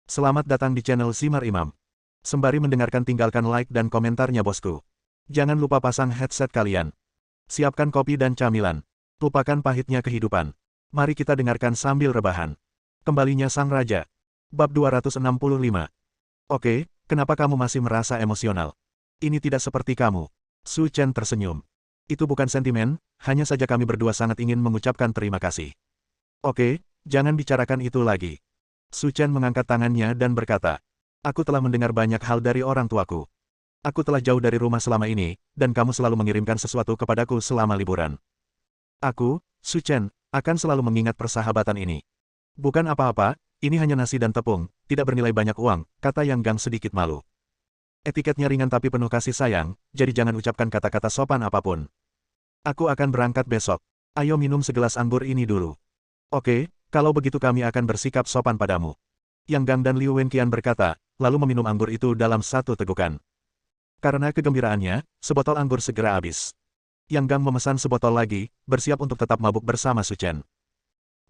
Selamat datang di channel Simar Imam. Sembari mendengarkan tinggalkan like dan komentarnya bosku. Jangan lupa pasang headset kalian. Siapkan kopi dan camilan. Lupakan pahitnya kehidupan. Mari kita dengarkan sambil rebahan. Kembalinya Sang Raja. Bab 265. Oke, kenapa kamu masih merasa emosional? Ini tidak seperti kamu. Su Chen tersenyum. Itu bukan sentimen, hanya saja kami berdua sangat ingin mengucapkan terima kasih. Oke, jangan bicarakan itu lagi. Su Chen mengangkat tangannya dan berkata, aku telah mendengar banyak hal dari orang tuaku. Aku telah jauh dari rumah selama ini, dan kamu selalu mengirimkan sesuatu kepadaku selama liburan. Aku, Su Chen, akan selalu mengingat persahabatan ini. Bukan apa-apa, ini hanya nasi dan tepung, tidak bernilai banyak uang, kata Yang Gang sedikit malu. Etiketnya ringan tapi penuh kasih sayang, jadi jangan ucapkan kata-kata sopan apapun. Aku akan berangkat besok. Ayo minum segelas anggur ini dulu. Oke, kalau begitu kami akan bersikap sopan padamu. Yang Gang dan Liu Wenqian berkata, lalu meminum anggur itu dalam satu tegukan. Karena kegembiraannya, sebotol anggur segera habis. Yang Gang memesan sebotol lagi, bersiap untuk tetap mabuk bersama Su Chen.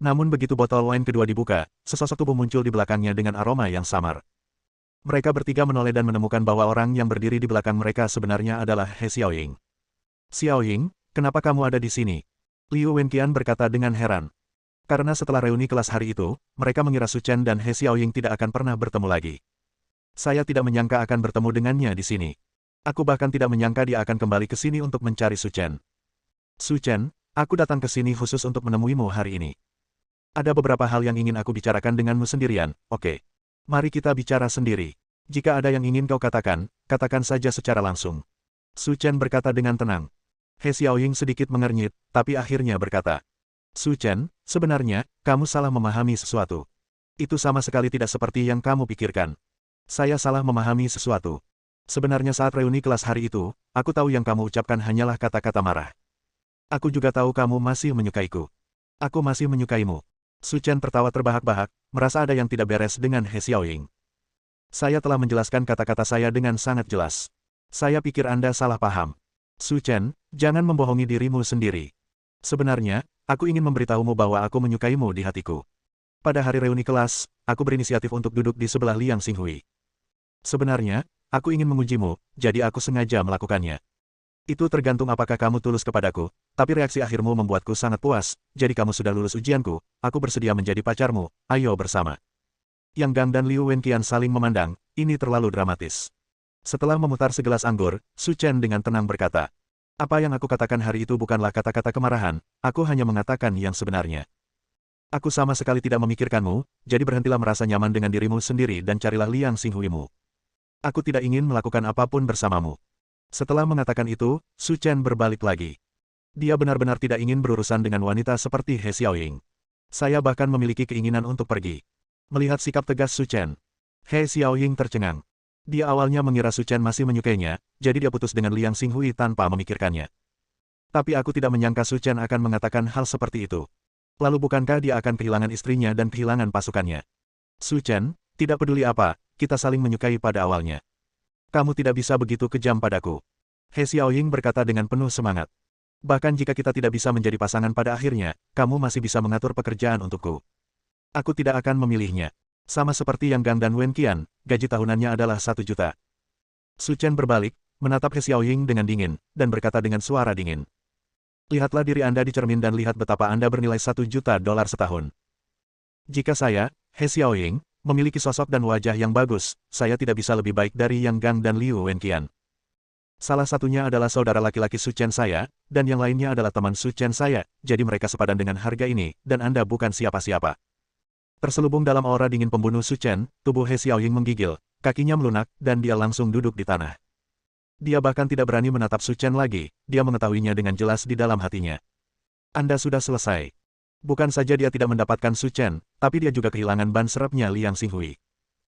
Namun begitu botol wine kedua dibuka, sesosok tubuh muncul di belakangnya dengan aroma yang samar. Mereka bertiga menoleh dan menemukan bahwa orang yang berdiri di belakang mereka sebenarnya adalah He Xiaoying. Xiaoying, kenapa kamu ada di sini? Liu Wenqian berkata dengan heran. Karena setelah reuni kelas hari itu, mereka mengira Su Chen dan He Xiaoying tidak akan pernah bertemu lagi. Saya tidak menyangka akan bertemu dengannya di sini. Aku bahkan tidak menyangka dia akan kembali ke sini untuk mencari Su Chen. Su Chen, aku datang ke sini khusus untuk menemuimu hari ini. Ada beberapa hal yang ingin aku bicarakan denganmu sendirian, oke? Mari kita bicara sendiri. Jika ada yang ingin kau katakan, katakan saja secara langsung. Su Chen berkata dengan tenang. He Xiaoying sedikit mengernyit, tapi akhirnya berkata. Su Chen, sebenarnya, kamu salah memahami sesuatu. Itu sama sekali tidak seperti yang kamu pikirkan. Saya salah memahami sesuatu. Sebenarnya saat reuni kelas hari itu, aku tahu yang kamu ucapkan hanyalah kata-kata marah. Aku juga tahu kamu masih menyukaiku. Aku masih menyukaimu. Su Chen tertawa terbahak-bahak, merasa ada yang tidak beres dengan He Xiaoying. Saya telah menjelaskan kata-kata saya dengan sangat jelas. Saya pikir Anda salah paham. Su Chen, jangan membohongi dirimu sendiri. Sebenarnya, aku ingin memberitahumu bahwa aku menyukaimu di hatiku. Pada hari reuni kelas, aku berinisiatif untuk duduk di sebelah Liang Xinghui. Sebenarnya, aku ingin mengujimu, jadi aku sengaja melakukannya. Itu tergantung apakah kamu tulus kepadaku, tapi reaksi akhirmu membuatku sangat puas, jadi kamu sudah lulus ujianku, aku bersedia menjadi pacarmu, ayo bersama. Yang Gang dan Liu Wenqian saling memandang, ini terlalu dramatis. Setelah memutar segelas anggur, Su Chen dengan tenang berkata, apa yang aku katakan hari itu bukanlah kata-kata kemarahan, aku hanya mengatakan yang sebenarnya. Aku sama sekali tidak memikirkanmu, jadi berhentilah merasa nyaman dengan dirimu sendiri dan carilah Liang Xinghui-mu. Aku tidak ingin melakukan apapun bersamamu. Setelah mengatakan itu, Su Chen berbalik lagi. Dia benar-benar tidak ingin berurusan dengan wanita seperti He Xiaoying. Saya bahkan memiliki keinginan untuk pergi. Melihat sikap tegas Su Chen, He Xiaoying tercengang. Dia awalnya mengira Su Chen masih menyukainya, jadi dia putus dengan Liang Xinghui tanpa memikirkannya. Tapi aku tidak menyangka Su Chen akan mengatakan hal seperti itu. Lalu bukankah dia akan kehilangan istrinya dan kehilangan pasukannya? Su Chen, tidak peduli apa, kita saling menyukai pada awalnya. Kamu tidak bisa begitu kejam padaku. He Xiaoying berkata dengan penuh semangat. Bahkan jika kita tidak bisa menjadi pasangan pada akhirnya, kamu masih bisa mengatur pekerjaan untukku. Aku tidak akan memilihnya. Sama seperti Yang Gang dan Wenqian, gaji tahunannya adalah 1 juta. Su Chen berbalik, menatap He Xiaoying dengan dingin, dan berkata dengan suara dingin. Lihatlah diri Anda di cermin dan lihat betapa Anda bernilai 1 juta dolar setahun. Jika saya, He Xiaoying, memiliki sosok dan wajah yang bagus, saya tidak bisa lebih baik dari Yang Gang dan Liu Wenqian. Salah satunya adalah saudara laki-laki Su Chen saya, dan yang lainnya adalah teman Su Chen saya, jadi mereka sepadan dengan harga ini, dan Anda bukan siapa-siapa. Terselubung dalam aura dingin pembunuh Su Chen, tubuh He Xiaoying menggigil, kakinya melunak, dan dia langsung duduk di tanah. Dia bahkan tidak berani menatap Su Chen lagi, dia mengetahuinya dengan jelas di dalam hatinya. Anda sudah selesai. Bukan saja dia tidak mendapatkan Su Chen, tapi dia juga kehilangan ban serepnya Liang Xinghui.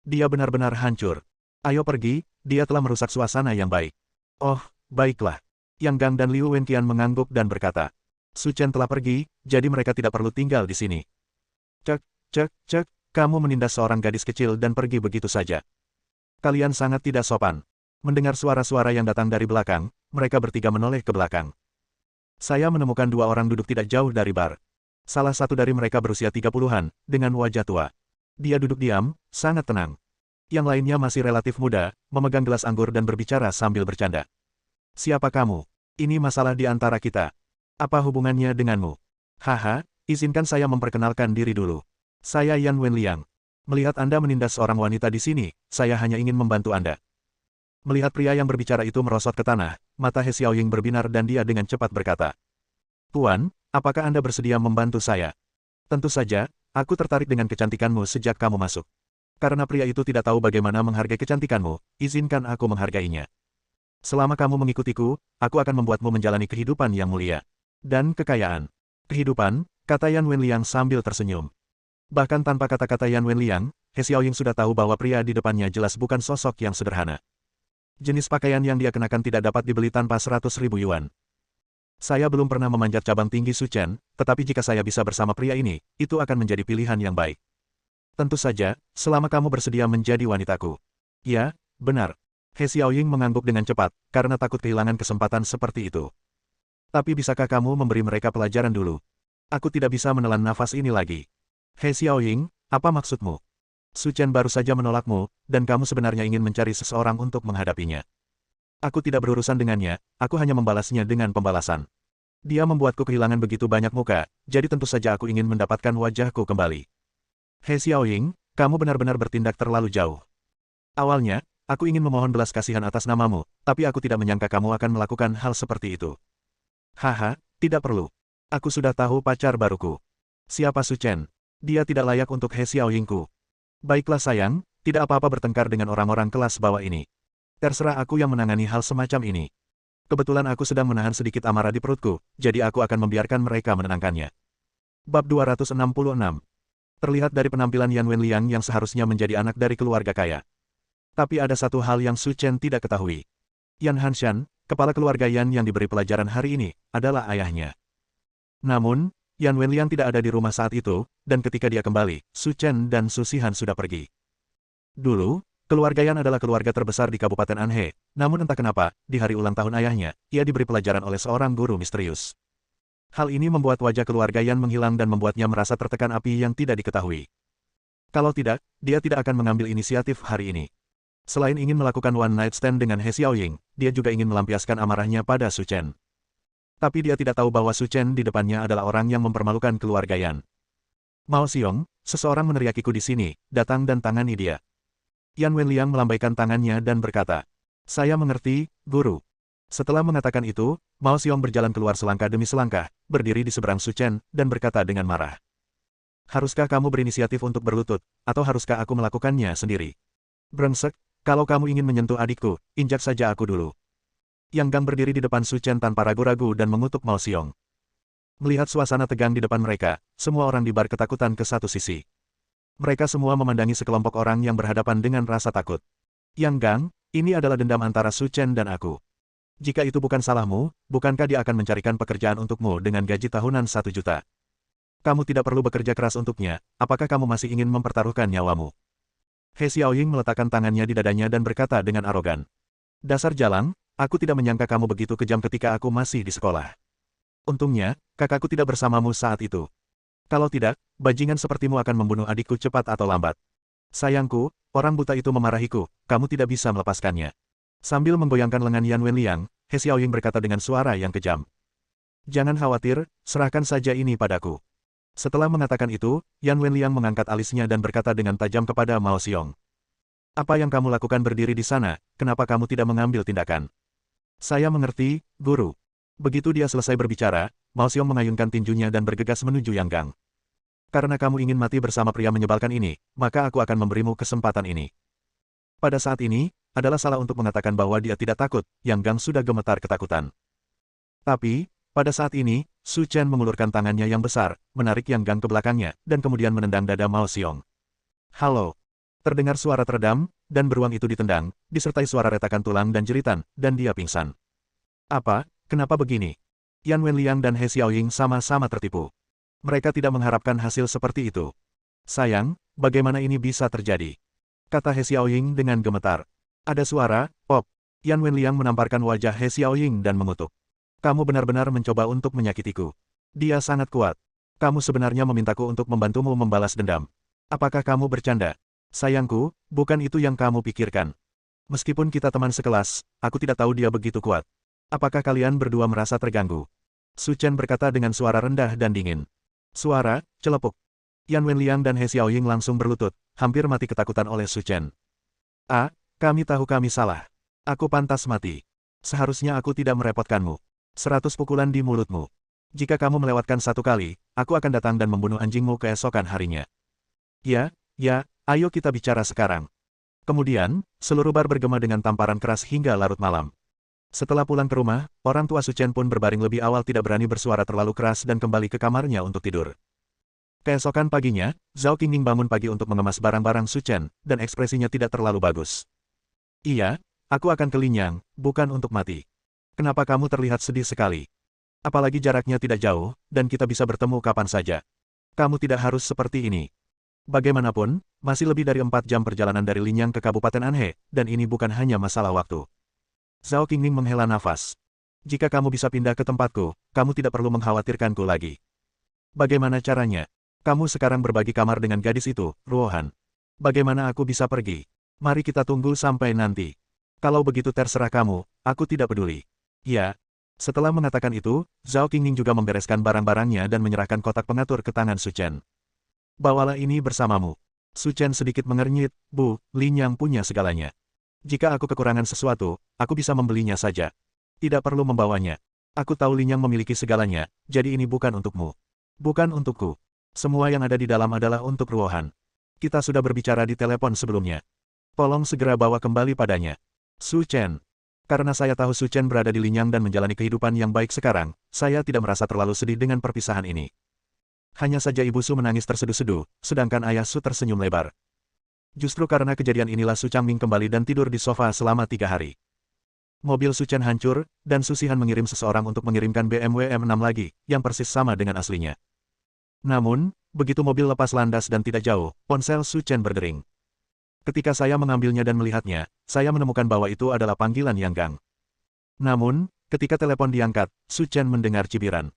Dia benar-benar hancur. Ayo pergi, dia telah merusak suasana yang baik. Oh, baiklah. Yang Gang dan Liu Wenqian mengangguk dan berkata. Su Chen telah pergi, jadi mereka tidak perlu tinggal di sini. Cek, kamu menindas seorang gadis kecil dan pergi begitu saja. Kalian sangat tidak sopan. Mendengar suara-suara yang datang dari belakang, mereka bertiga menoleh ke belakang. Saya menemukan 2 orang duduk tidak jauh dari bar. Salah satu dari mereka berusia 30-an, dengan wajah tua. Dia duduk diam, sangat tenang. Yang lainnya masih relatif muda, memegang gelas anggur dan berbicara sambil bercanda. Siapa kamu? Ini masalah di antara kita. Apa hubungannya denganmu? Haha, izinkan saya memperkenalkan diri dulu. Saya Yan Wenliang. Melihat Anda menindas seorang wanita di sini, saya hanya ingin membantu Anda. Melihat pria yang berbicara itu merosot ke tanah, mata He Xiaoying berbinar dan dia dengan cepat berkata, Tuan, apakah Anda bersedia membantu saya? Tentu saja, aku tertarik dengan kecantikanmu sejak kamu masuk. Karena pria itu tidak tahu bagaimana menghargai kecantikanmu, izinkan aku menghargainya. Selama kamu mengikutiku, aku akan membuatmu menjalani kehidupan yang mulia. Dan kekayaan. Kehidupan, kata Yan Wenliang sambil tersenyum. Bahkan tanpa kata-kata Yan Wenliang, He Xiaoying sudah tahu bahwa pria di depannya jelas bukan sosok yang sederhana. Jenis pakaian yang dia kenakan tidak dapat dibeli tanpa 100.000 yuan. Saya belum pernah memanjat cabang tinggi Su Chen, tetapi jika saya bisa bersama pria ini, itu akan menjadi pilihan yang baik. Tentu saja, selama kamu bersedia menjadi wanitaku. Ya, benar. He Xiaoying mengangguk dengan cepat, karena takut kehilangan kesempatan seperti itu. Tapi bisakah kamu memberi mereka pelajaran dulu? Aku tidak bisa menelan nafas ini lagi. He Xiaoying, apa maksudmu? Su Chen baru saja menolakmu, dan kamu sebenarnya ingin mencari seseorang untuk menghadapinya. Aku tidak berurusan dengannya, aku hanya membalasnya dengan pembalasan. Dia membuatku kehilangan begitu banyak muka, jadi tentu saja aku ingin mendapatkan wajahku kembali. He Xiaoying, kamu benar-benar bertindak terlalu jauh. Awalnya, aku ingin memohon belas kasihan atas namamu, tapi aku tidak menyangka kamu akan melakukan hal seperti itu. Haha, tidak perlu. Aku sudah tahu pacar baruku. Siapa Su Chen? Dia tidak layak untuk He Xiaoyingku. Baiklah sayang, tidak apa-apa bertengkar dengan orang-orang kelas bawah ini. Terserah aku yang menangani hal semacam ini. Kebetulan aku sedang menahan sedikit amarah di perutku, jadi aku akan membiarkan mereka menenangkannya. Bab 266. Terlihat dari penampilan Yan Wenliang yang seharusnya menjadi anak dari keluarga kaya. Tapi ada satu hal yang Su Chen tidak ketahui. Yan Hanshan, kepala keluarga Yan yang diberi pelajaran hari ini, adalah ayahnya. Namun, Yan Wenliang tidak ada di rumah saat itu, dan ketika dia kembali, Su Chen dan Su Xihan sudah pergi. Dulu, keluarga Yan adalah keluarga terbesar di Kabupaten Anhe, namun entah kenapa, di hari ulang tahun ayahnya, ia diberi pelajaran oleh seorang guru misterius. Hal ini membuat wajah keluarga Yan menghilang dan membuatnya merasa tertekan api yang tidak diketahui. Kalau tidak, dia tidak akan mengambil inisiatif hari ini. Selain ingin melakukan one night stand dengan He Xiaoying, dia juga ingin melampiaskan amarahnya pada Su Chen. Tapi dia tidak tahu bahwa Su Chen di depannya adalah orang yang mempermalukan keluarga Yan. Mao Xiong, seseorang meneriakiku di sini, datang dan tangani dia. Yan Wenliang melambaikan tangannya dan berkata, Saya mengerti, guru. Setelah mengatakan itu, Mao Xiong berjalan keluar selangkah demi selangkah, berdiri di seberang Su Chen, dan berkata dengan marah. Haruskah kamu berinisiatif untuk berlutut, atau haruskah aku melakukannya sendiri? Brengsek, kalau kamu ingin menyentuh adikku, injak saja aku dulu. Yang Gang berdiri di depan Su Chen tanpa ragu-ragu dan mengutuk Mao Xiong. Melihat suasana tegang di depan mereka, semua orang di bar ketakutan ke satu sisi. Mereka semua memandangi sekelompok orang yang berhadapan dengan rasa takut. Yang Gang, ini adalah dendam antara Su Chen dan aku. Jika itu bukan salahmu, bukankah dia akan mencarikan pekerjaan untukmu dengan gaji tahunan 1 juta? Kamu tidak perlu bekerja keras untuknya, apakah kamu masih ingin mempertaruhkan nyawamu? He Xiaoying meletakkan tangannya di dadanya dan berkata dengan arogan. Dasar jalang, aku tidak menyangka kamu begitu kejam ketika aku masih di sekolah. Untungnya, kakakku tidak bersamamu saat itu. Kalau tidak, bajingan sepertimu akan membunuh adikku cepat atau lambat. Sayangku, orang buta itu memarahiku, kamu tidak bisa melepaskannya. Sambil menggoyangkan lengan Yan Wenliang, He Xiaoying berkata dengan suara yang kejam. Jangan khawatir, serahkan saja ini padaku. Setelah mengatakan itu, Yan Wenliang mengangkat alisnya dan berkata dengan tajam kepada Mao Xiong. Apa yang kamu lakukan berdiri di sana, kenapa kamu tidak mengambil tindakan? Saya mengerti, guru. Begitu dia selesai berbicara, Mao Xiong mengayunkan tinjunya dan bergegas menuju Yang Gang. Karena kamu ingin mati bersama pria menyebalkan ini, maka aku akan memberimu kesempatan ini. Pada saat ini, adalah salah untuk mengatakan bahwa dia tidak takut, Yang Gang sudah gemetar ketakutan. Tapi, pada saat ini, Su Chen mengulurkan tangannya yang besar, menarik Yang Gang ke belakangnya, dan kemudian menendang dada Mao Xiong. Halo. Terdengar suara teredam, dan beruang itu ditendang, disertai suara retakan tulang dan jeritan, dan dia pingsan. Apa? Kenapa begini? Yan Wenliang dan He Xiaoying sama-sama tertipu. Mereka tidak mengharapkan hasil seperti itu. Sayang, bagaimana ini bisa terjadi? Kata He Xiaoying dengan gemetar. Ada suara, pop. Yan Wenliang menamparkan wajah He Xiaoying dan mengutuk. Kamu benar-benar mencoba untuk menyakitiku. Dia sangat kuat. Kamu sebenarnya memintaku untuk membantumu membalas dendam. Apakah kamu bercanda? Sayangku, bukan itu yang kamu pikirkan. Meskipun kita teman sekelas, aku tidak tahu dia begitu kuat. Apakah kalian berdua merasa terganggu? Su Chen berkata dengan suara rendah dan dingin. Suara, celepuk. Yan Wenliang dan He Xiaoying langsung berlutut, hampir mati ketakutan oleh Su Chen. Ah, kami tahu kami salah. Aku pantas mati. Seharusnya aku tidak merepotkanmu. 100 pukulan di mulutmu. Jika kamu melewatkan satu kali, aku akan datang dan membunuh anjingmu keesokan harinya. Ya, ayo kita bicara sekarang. Kemudian, seluruh bar bergema dengan tamparan keras hingga larut malam. Setelah pulang ke rumah, orang tua Su Chen pun berbaring lebih awal, tidak berani bersuara terlalu keras dan kembali ke kamarnya untuk tidur. Keesokan paginya, Zhao Qingning bangun pagi untuk mengemas barang-barang Su Chen, dan ekspresinya tidak terlalu bagus. Iya, aku akan ke Linyang, bukan untuk mati. Kenapa kamu terlihat sedih sekali? Apalagi jaraknya tidak jauh, dan kita bisa bertemu kapan saja. Kamu tidak harus seperti ini. Bagaimanapun, masih lebih dari 4 jam perjalanan dari Linyang ke Kabupaten Anhe, dan ini bukan hanya masalah waktu. Zhao Qingning menghela nafas. Jika kamu bisa pindah ke tempatku, kamu tidak perlu mengkhawatirkanku lagi. Bagaimana caranya? Kamu sekarang berbagi kamar dengan gadis itu, Ruohan. Bagaimana aku bisa pergi? Mari kita tunggu sampai nanti. Kalau begitu terserah kamu, aku tidak peduli. Ya. Setelah mengatakan itu, Zhao Qingning juga membereskan barang-barangnya dan menyerahkan kotak pengatur ke tangan Su Chen. Bawalah ini bersamamu. Su Chen sedikit mengernyit, Bu, Linyang punya segalanya. Jika aku kekurangan sesuatu, aku bisa membelinya saja. Tidak perlu membawanya. Aku tahu Linyang memiliki segalanya, jadi ini bukan untukmu. Bukan untukku. Semua yang ada di dalam adalah untuk Ruohan. Kita sudah berbicara di telepon sebelumnya. Tolong segera bawa kembali padanya. Su Chen. Karena saya tahu Su Chen berada di Linyang dan menjalani kehidupan yang baik sekarang, saya tidak merasa terlalu sedih dengan perpisahan ini. Hanya saja Ibu Su menangis terseduh-seduh, sedangkan Ayah Su tersenyum lebar. Justru karena kejadian inilah Su Changming kembali dan tidur di sofa selama 3 hari. Mobil Su Chen hancur, dan Su Sihan mengirim seseorang untuk mengirimkan BMW M6 lagi, yang persis sama dengan aslinya. Namun, begitu mobil lepas landas dan tidak jauh, ponsel Su Chen berdering. Ketika saya mengambilnya dan melihatnya, saya menemukan bahwa itu adalah panggilan Yang Gang. Namun, ketika telepon diangkat, Su Chen mendengar cibiran.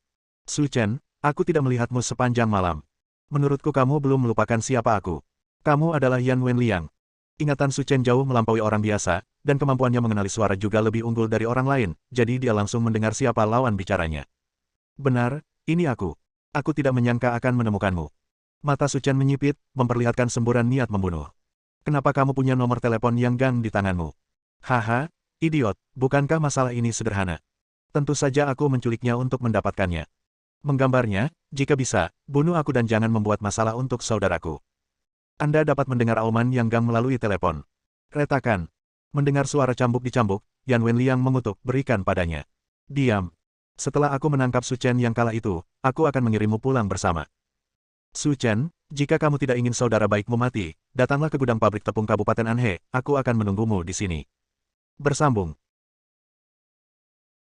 Su Chen, aku tidak melihatmu sepanjang malam. Menurutku kamu belum melupakan siapa aku. Kamu adalah Yan Wenliang. Ingatan Su Chen jauh melampaui orang biasa, dan kemampuannya mengenali suara juga lebih unggul dari orang lain, jadi dia langsung mendengar siapa lawan bicaranya. Benar, ini aku. Aku tidak menyangka akan menemukanmu. Mata Su Chen menyipit, memperlihatkan semburan niat membunuh. Kenapa kamu punya nomor telepon Yang Gang di tanganmu? Haha, idiot, bukankah masalah ini sederhana? Tentu saja aku menculiknya untuk mendapatkannya. Menggambarnya, jika bisa, bunuh aku dan jangan membuat masalah untuk saudaraku. Anda dapat mendengar auman Yang Gang melalui telepon. Retakan. Mendengar suara cambuk dicambuk, Yan Wenliang mengutuk, berikan padanya. Diam. Setelah aku menangkap Su Chen yang kalah itu, aku akan mengirimmu pulang bersama. Su Chen, jika kamu tidak ingin saudara baikmu mati, datanglah ke gudang pabrik tepung Kabupaten Anhe, aku akan menunggumu di sini. Bersambung.